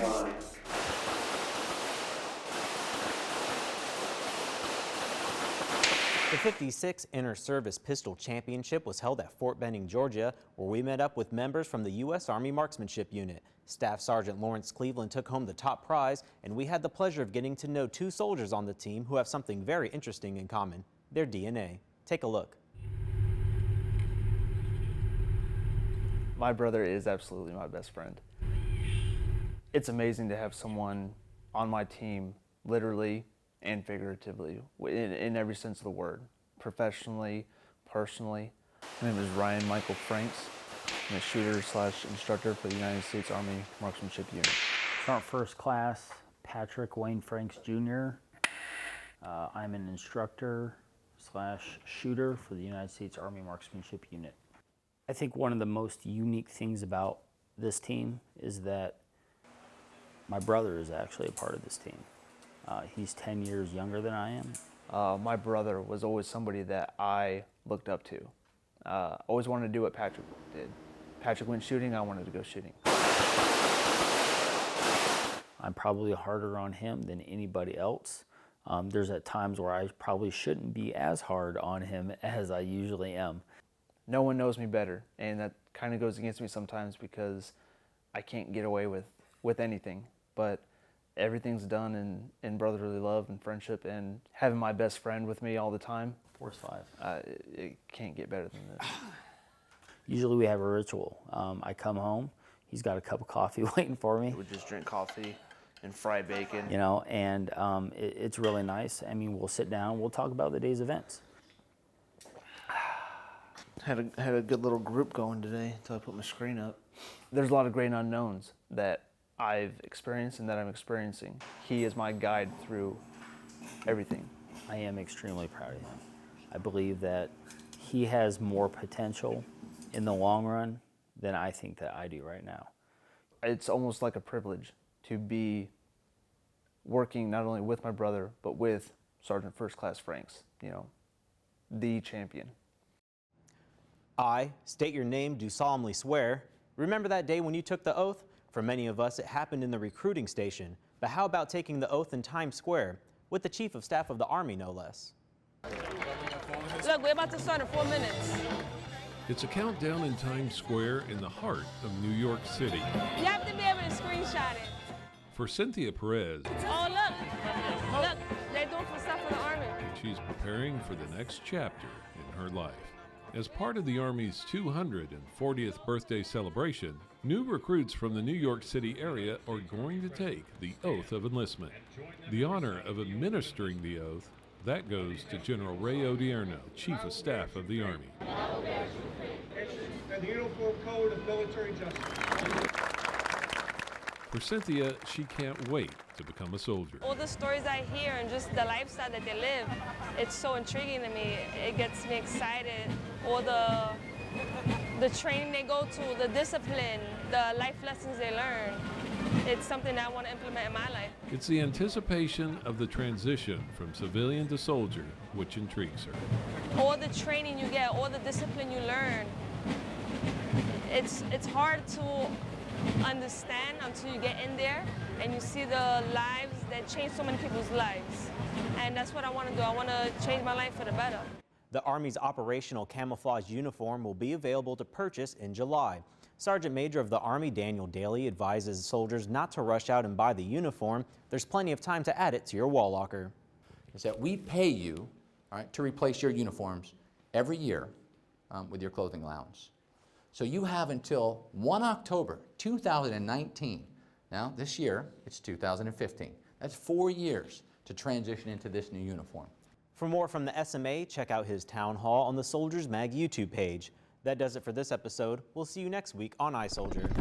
line. The 56th Inter-Service Pistol Championship was held at Fort Benning, Georgia, where we met up with members from the U.S. Army Marksmanship Unit. Staff Sergeant Lawrence Cleveland took home the top prize, and we had the pleasure of getting to know two soldiers on the team who have something very interesting in common: their DNA. Take a look. My brother is absolutely my best friend. It's amazing to have someone on my team, literally and figuratively, in every sense of the word, professionally, personally. My name is Ryan Michael Franks. I'm a shooter/instructor for the United States Army Marksmanship Unit. Sergeant First Class Patrick Wayne Franks Jr. I'm an instructor/shooter for the United States Army Marksmanship Unit. I think one of the most unique things about this team is that my brother is actually a part of this team. He's 10 years younger than I am. My brother was always somebody that I looked up to. Always wanted to do what Patrick did. Patrick went shooting, I wanted to go shooting. I'm probably harder on him than anybody else. There's at times where I probably shouldn't be as hard on him as I usually am. No one knows me better, and that kind of goes against me sometimes because I can't get away with anything. But everything's done in brotherly love and friendship, and having my best friend with me all the time. Force 5. It can't get better than this. Usually we have a ritual. I come home, he's got a cup of coffee waiting for me. We just drink coffee and fry bacon. You know, and it's really nice. I mean, we'll sit down, we'll talk about the day's events. Had a good little group going today until I put my screen up. There's a lot of great unknowns that I've experienced and that I'm experiencing. He is my guide through everything. I am extremely proud of him. I believe that he has more potential in the long run than I think that I do right now. It's almost like a privilege to be working not only with my brother, but with Sergeant First Class Franks, you know, the champion. I state your name, do solemnly swear. Remember that day when you took the oath? For many of us, it happened in the recruiting station. But how about taking the oath in Times Square with the Chief of Staff of the Army, no less? Look, we're about to start in 4 minutes. It's a countdown in Times Square in the heart of New York City. You have to be able to screenshot it. For Cynthia Perez, Oh, look, they're doing some stuff for the Army. she's preparing for the next chapter in her life. As part of the Army's 240th birthday celebration, new recruits from the New York City area are going to take the Oath of Enlistment. The honor of administering the oath, that goes to General Ray Odierno, Chief of Staff of the Army. And the Uniform Code of Military Justice. For Cynthia, she can't wait to become a soldier. All the stories I hear and just the lifestyle that they live, it's so intriguing to me. It gets me excited. All the training they go to, the discipline, the life lessons they learn. It's something that I want to implement in my life. It's the anticipation of the transition from civilian to soldier which intrigues her. All the training you get, all the discipline you learn, it's hard to understand until you get in there and you see the lives that change so many people's lives. And that's what I want to do. I want to change my life for the better. The Army's operational camouflage uniform will be available to purchase in July. Sergeant Major of the Army Daniel Dailey advises soldiers not to rush out and buy the uniform. There's plenty of time to add it to your wall locker. Is that we pay you, all right, to replace your uniforms every year with your clothing allowance. So you have until 1 October 2019. Now, this year, it's 2015. That's 4 years to transition into this new uniform. For more from the SMA, check out his town hall on the Soldiers Mag YouTube page. That does it for this episode. We'll see you next week on iSoldier.